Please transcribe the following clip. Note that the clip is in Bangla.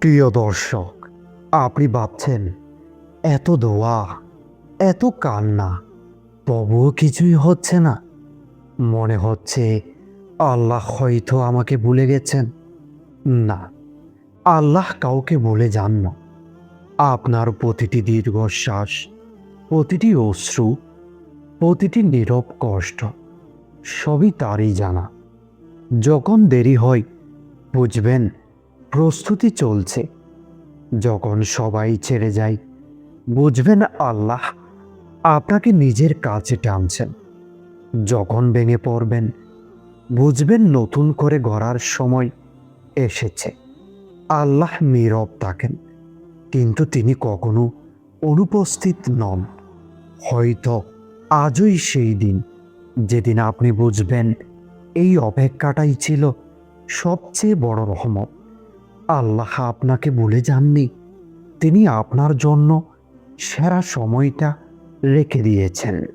প্রিয় দর্শক, আপনি ভাবছেন এত দোয়া, এত কান্না, তবুও কিছুই হচ্ছে না। মনে হচ্ছে আল্লাহ হয়তো আমাকে ভুলে গেছেন। না, আল্লাহ কাউকে ভুলে যান না। আপনার প্রতিটি দীর্ঘশ্বাস, প্রতিটি অশ্রু, প্রতিটি নীরব কষ্ট সবই তারই জানা। যখন দেরি হয় বুঝবেন প্রস্তুতি চলছে। যখন সবাই ছেড়ে যায় বুঝবেন আল্লাহ আপনাকে নিজের কাছে টানছেন। যখন ভেঙে পড়বেন বুঝবেন নতুন করে গড়ার সময় এসেছে। আল্লাহ নীরব থাকেন, কিন্তু তিনি কখনো অনুপস্থিত নন। হয়তো আজই সেই দিন যেদিন আপনি বুঝবেন এই অপেক্ষাটাই ছিল সবচেয়ে বড় রহমত। আল্লাহ আপনাকে ভুলে যাননি, তিনি আপনার জন্য সেরা সময়টা রেখে দিয়েছেন।